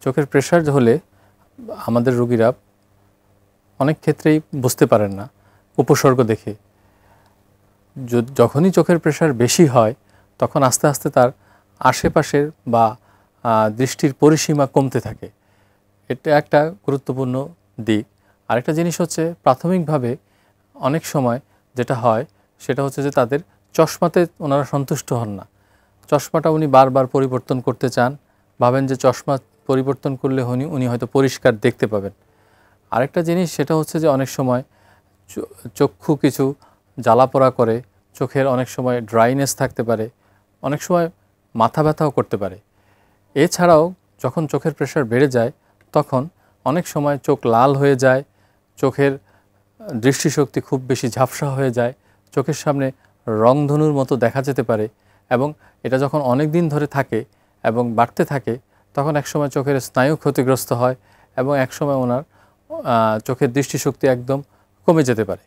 চোখের প্রেশার হলে আমাদের রোগীরা অনেক ক্ষেত্রেই বুঝতে পারেন না উপসর্গ দেখে। যখনই চোখের প্রেশার বেশি হয় তখন আস্তে আস্তে তার আশেপাশের বা দৃষ্টির পরিসীমা কমতে থাকে। এটা একটা গুরুত্বপূর্ণ দিক। আরেকটা জিনিস হচ্ছে প্রাথমিকভাবে অনেক সময় যেটা হয় সেটা হচ্ছে যে তাদের চশমাতে ওনারা সন্তুষ্ট হন না। চশমাটা উনি বারবার পরিবর্তন করতে চান, ভাবেন যে চশমা পরিবর্তন করলে উনি হয়তো পরিষ্কার দেখতে পাবেন। আরেকটা জিনিস সেটা হচ্ছে যে অনেক সময় চক্ষু কিছু জ্বালাপোড়া করে, চোখের অনেক সময় ড্রাইনেস থাকতে পারে, অনেক সময় মাথা ব্যথাও করতে পারে। এছাড়াও যখন চোখের প্রেশার বেড়ে যায় তখন অনেক সময় চোখ লাল হয়ে যায়, চোখের দৃষ্টিশক্তি খুব বেশি ঝাপসা হয়ে যায়, চোখের সামনে রংধনুর মতো দেখা যেতে পারে। এবং এটা যখন অনেক দিন ধরে থাকে এবং বাড়তে থাকে তখন একসময় চোখের স্নায়ু ক্ষতিগ্রস্ত হয় এবং একসময় ওনার চোখের দৃষ্টিশক্তি একদম কমে যেতে পারে।